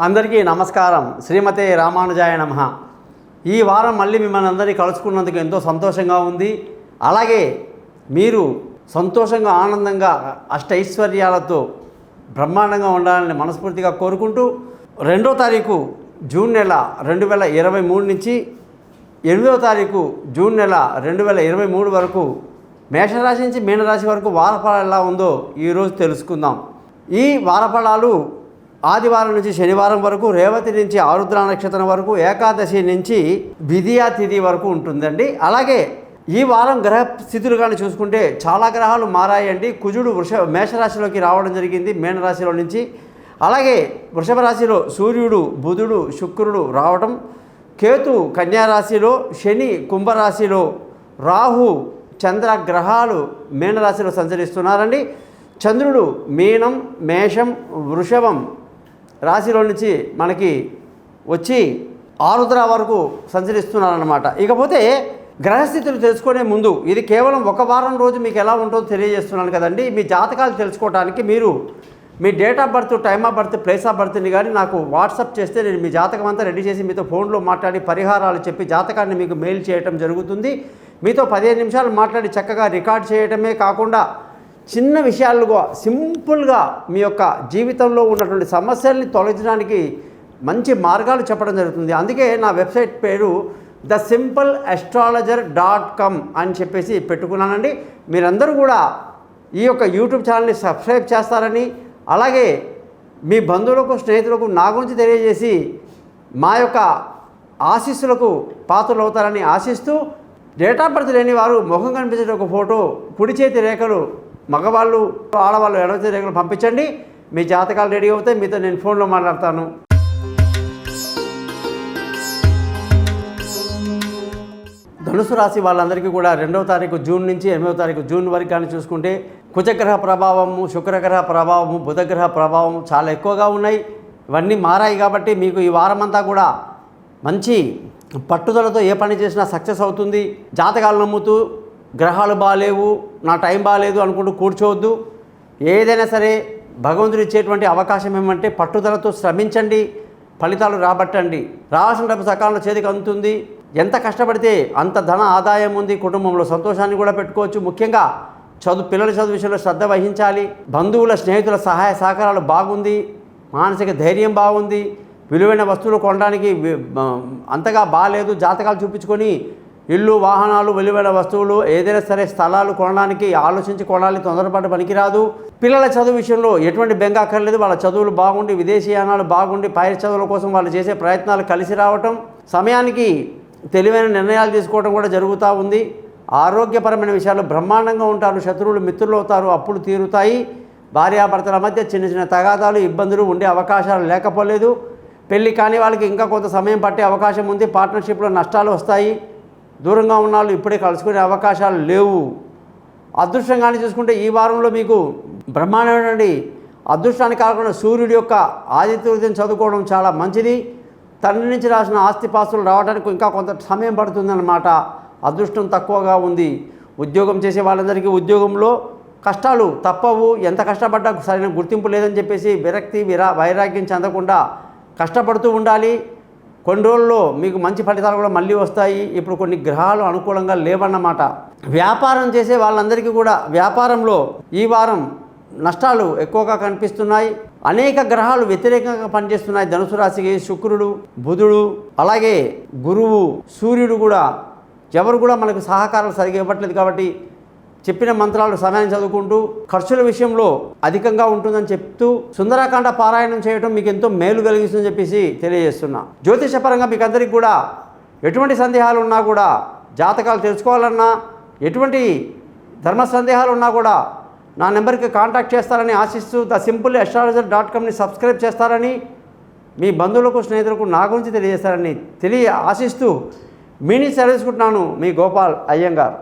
అందరికీ నమస్కారం. శ్రీమతే రామానుజాయ నమః. ఈ వారం మళ్ళీ మిమ్మల్ని అందరినీ కలుసుకున్నందుకు ఎంతో సంతోషంగా ఉంది. అలాగే మీరు సంతోషంగా ఆనందంగా అష్టైశ్వర్యాలతో బ్రహ్మాండంగా ఉండాలని మనస్ఫూర్తిగా కోరుకుంటూ 2వ తారీఖు జూన్ నెల 2023 నుంచి 8వ తారీఖు జూన్ నెల 2023 వరకు మేషరాశి నుంచి మీనరాశి వరకు వారఫలాలు ఎలా ఉందో ఈరోజు తెలుసుకుందాం. ఈ వారఫలాలు ఆదివారం నుంచి శనివారం వరకు, రేవతి నుంచి ఆరుద్ర నక్షత్రం వరకు, ఏకాదశి నుంచి విధియా తిథి వరకు ఉంటుందండి. అలాగే ఈ వారం గ్రహ స్థితులు కానీ చూసుకుంటే చాలా గ్రహాలు మారాయండి. కుజుడు మేషరాశిలోకి రావడం జరిగింది మీనరాశిలో నుంచి. అలాగే వృషభ రాశిలో సూర్యుడు, బుధుడు, శుక్రుడు రావడం, కేతు కన్యారాశిలో, శని కుంభరాశిలో, రాహు, చంద్ర గ్రహాలు మీనరాశిలో సంచరిస్తున్నారండి. చంద్రుడు మీనం, మేషం, వృషభం రాశిలో నుంచి మనకి వచ్చి ఆరుద్ర వరకు సంచరిస్తున్నారన్నమాట. ఇకపోతే గ్రహస్థితులు తెలుసుకునే ముందు ఇది కేవలం ఒక వారం రోజు మీకు ఎలా ఉంటుందో తెలియజేస్తున్నాను కదండి. మీ జాతకాలు తెలుసుకోవడానికి మీరు మీ date of birth, time of birth, place of బర్త్ని కానీ నాకు వాట్సాప్ చేస్తే నేను మీ జాతకం అంతా రెడీ చేసి మీతో ఫోన్లో మాట్లాడి పరిహారాలు చెప్పి జాతకాన్ని మీకు మెయిల్ చేయటం జరుగుతుంది. మీతో 15 నిమిషాలు మాట్లాడి చక్కగా రికార్డ్ చేయటమే కాకుండా చిన్న విషయాలుగా సింపుల్గా మీ యొక్క జీవితంలో ఉన్నటువంటి సమస్యల్ని తొలగించడానికి మంచి మార్గాలు చెప్పడం జరుగుతుంది. అందుకే నా వెబ్సైట్ పేరు thesimpleastrologer.com అని చెప్పేసి పెట్టుకున్నానండి. మీరందరూ కూడా ఈ యొక్క యూట్యూబ్ ఛానల్ని సబ్స్క్రైబ్ చేస్తారని, అలాగే మీ బంధువులకు, స్నేహితులకు నా గురించి తెలియజేసి మా యొక్క ఆశీస్సులకు పాత్రలు అవుతారని ఆశిస్తూ, డేట్ ఆఫ్ బర్త్ లేని వారు ముఖం కనిపించే ఒక ఫోటో, కుడి చేతి రేఖలు మగవాళ్ళు, ఆడవాళ్ళు ఎడమ చేతి రేఖలు పంపించండి. మీ జాతకాలు రెడీ అవుతాయి. మీతో నేను ఫోన్లో మాట్లాడతాను. ధనుసు రాశి వాళ్ళందరికీ కూడా 2వ తారీఖు జూన్ నుంచి 8వ తారీఖు జూన్ వరకు కానీ చూసుకుంటే కుజగ్రహ ప్రభావము, శుక్రగ్రహ ప్రభావము, బుధగ్రహ ప్రభావం చాలా ఎక్కువగా ఉన్నాయి. ఇవన్నీ మారాయి కాబట్టి మీకు ఈ వారమంతా కూడా మంచి పట్టుదలతో ఏ పని చేసినా సక్సెస్ అవుతుంది. జాతకాలు నమ్ముతూ గ్రహాలు బాగాలేవు, నా టైం బాగాలేదు అనుకుంటూ కూర్చోవద్దు. ఏదైనా సరే భగవంతుడు ఇచ్చేటువంటి అవకాశం ఏమంటే పట్టుదలతో శ్రమించండి, ఫలితాలు రాబట్టండి. రావాల్సిన డబ్బు సకాలంలో చేతికి అందుతుంది. ఎంత కష్టపడితే అంత ధన ఆదాయం ఉంది. కుటుంబంలో సంతోషాన్ని కూడా పెట్టుకోవచ్చు. ముఖ్యంగా పిల్లల చదువు విషయంలో శ్రద్ధ వహించాలి. బంధువుల, స్నేహితుల సహాయ సహకారాలు బాగుంది. మానసిక ధైర్యం బాగుంది. విలువైన వస్తువులు కొనడానికి అంతగా బాగాలేదు. జాతకాలు చూపించుకొని ఇల్లు, వాహనాలు, విలువైన వస్తువులు, ఏదైనా సరే స్థలాలు కొనడానికి ఆలోచించి కొనాలి. తొందరపాటు పనికిరాదు. పిల్లల చదువు విషయంలో ఎటువంటి బెంగ అక్కర్లేదు. వాళ్ళ చదువులు బాగుండి, విదేశీయానాలు బాగుండి, పై చదువుల కోసం వాళ్ళు చేసే ప్రయత్నాలు కలిసి రావటం, సమయానికి తెలివైన నిర్ణయాలు తీసుకోవడం కూడా జరుగుతూ ఉంది. ఆరోగ్యపరమైన విషయాలు బ్రహ్మాండంగా ఉంటారు. శత్రువులు మిత్రులు అవుతారు. అప్పులు తీరుతాయి. భార్యాభర్తల మధ్య చిన్న చిన్న తగాదాలు, ఇబ్బందులు ఉండే అవకాశాలు లేకపోలేదు. పెళ్ళి కాని వాళ్ళకి ఇంకా కొంత సమయం పట్టే అవకాశం ఉంది. పార్ట్నర్షిప్లో నష్టాలు వస్తాయి. దూరంగా ఉన్న వాళ్ళు ఇప్పుడే కలుసుకునే అవకాశాలు లేవు. అదృష్టంగానే చూసుకుంటే ఈ వారంలో మీకు బ్రహ్మాండమైనటువంటి అదృష్టానికి కాకుండా సూర్యుడి యొక్క ఆదిత్య హృదయం చదువుకోవడం చాలా మంచిది. తండ్రి నుంచి రాసిన ఆస్తిపాస్తులు రావడానికి ఇంకా కొంత సమయం పడుతుందన్నమాట. అదృష్టం తక్కువగా ఉంది. ఉద్యోగం చేసే వాళ్ళందరికీ ఉద్యోగంలో కష్టాలు తప్పవు. ఎంత కష్టపడ్డా సరైన గుర్తింపు లేదని చెప్పేసి విరక్తి, వైరాగ్యం చెందకుండా కష్టపడుతూ ఉండాలి. కొన్ని రోజుల్లో మీకు మంచి ఫలితాలు కూడా మళ్ళీ వస్తాయి. ఇప్పుడు కొన్ని గ్రహాలు అనుకూలంగా లేవన్నమాట. వ్యాపారం చేసే వాళ్ళందరికీ కూడా వ్యాపారంలో ఈ వారం నష్టాలు ఎక్కువగా కనిపిస్తున్నాయి. అనేక గ్రహాలు వ్యతిరేకంగా పనిచేస్తున్నాయి. ధనుసు రాశికి శుక్రుడు, బుధుడు, అలాగే గురువు, సూర్యుడు కూడా ఎవరు కూడా మనకు సహకారాలు సరిగా ఇవ్వట్లేదు. కాబట్టి చెప్పిన మంత్రాలు సమయాన్ని చదువుకుంటూ ఖర్చుల విషయంలో అధికంగా ఉంటుందని చెప్తూ సుందరకాండ పారాయణం చేయడం మీకు ఎంతో మేలు కలిగిస్తుందని చెప్పేసి తెలియజేస్తున్నా. జ్యోతిషపరంగా మీకు అందరికీ కూడా ఎటువంటి సందేహాలు ఉన్నా కూడా, జాతకాలు తెలుసుకోవాలన్నా, ఎటువంటి ధర్మ సందేహాలు ఉన్నా కూడా నా నెంబర్కి కాంటాక్ట్ చేస్తారని ఆశిస్తూ thesimpleastrologer.comని సబ్స్క్రైబ్ చేస్తారని, మీ బంధువులకు, స్నేహితులకు నా గురించి తెలియజేస్తారని ఆశిస్తూ మీ నుంచి సెలవుకుంటున్నాను. మీ గోపాల్ అయ్యంగార్.